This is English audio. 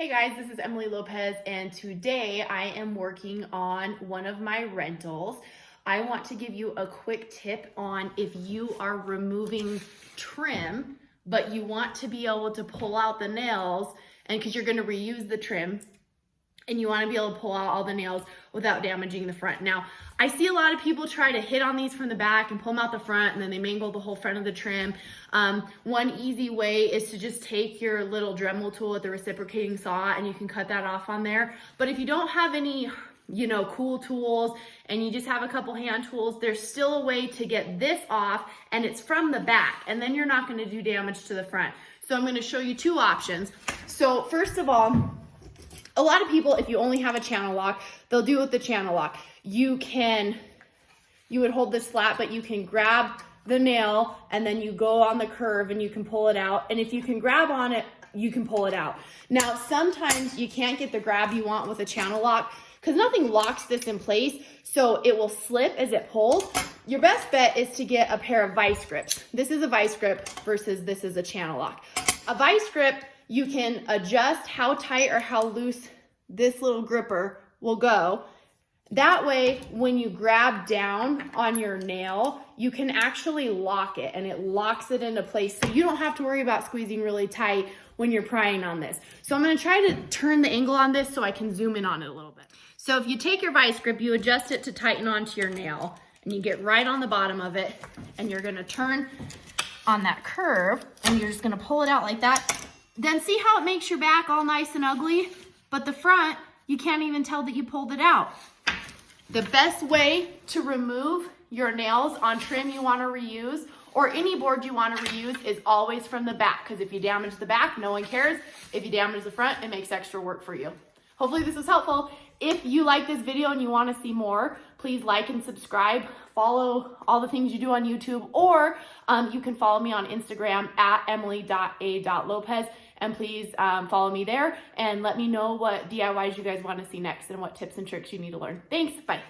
Hey guys, this is Emily Lopez, and today I am working on one of my rentals. I want to give you a quick tip on if you are removing trim, but you want to be able to pull out the nails, and because you're going to reuse the trim, and you want to be able to pull out all the nails without damaging the front. Now, I see a lot of people try to hit on these from the back and pull them out the front, and then they mangle the whole front of the trim. One easy way is to just take your little Dremel tool with the reciprocating saw, and you can cut that off on there. But if you don't have any, cool tools, and you just have a couple hand tools, there's still a way to get this off, and it's from the back, and then you're not going to do damage to the front. So I'm going to show you two options. So first of all, a lot of people, if you only have a channel lock, they'll do it with the channel lock. You would hold this flat, but you can grab the nail and then you go on the curve and you can pull it out. And if you can grab on it, you can pull it out. Now, sometimes you can't get the grab you want with a channel lock because nothing locks this in place, so it will slip as it pulls. Your best bet is to get a pair of vice grips. This is a vice grip versus this is a channel lock. A vice grip, you can adjust how tight or how loose this little gripper will go. That way, when you grab down on your nail, you can actually lock it, and it locks it into place, so you don't have to worry about squeezing really tight when you're prying on this. So I'm gonna try to turn the angle on this so I can zoom in on it a little bit. So if you take your vice grip, you adjust it to tighten onto your nail, and you get right on the bottom of it, and you're gonna turn on that curve, and you're just gonna pull it out like that. Then see how it makes your back all nice and ugly, but the front, you can't even tell that you pulled it out. The best way to remove your nails on trim you want to reuse or any board you want to reuse is always from the back, because if you damage the back, no one cares. If you damage the front, it makes extra work for you. Hopefully this was helpful. If you like this video and you want to see more, please like and subscribe. Follow all the things you do on YouTube, or you can follow me on Instagram at emily.a.lopez, and please follow me there and let me know what DIYs you guys want to see next and what tips and tricks you need to learn. Thanks, bye.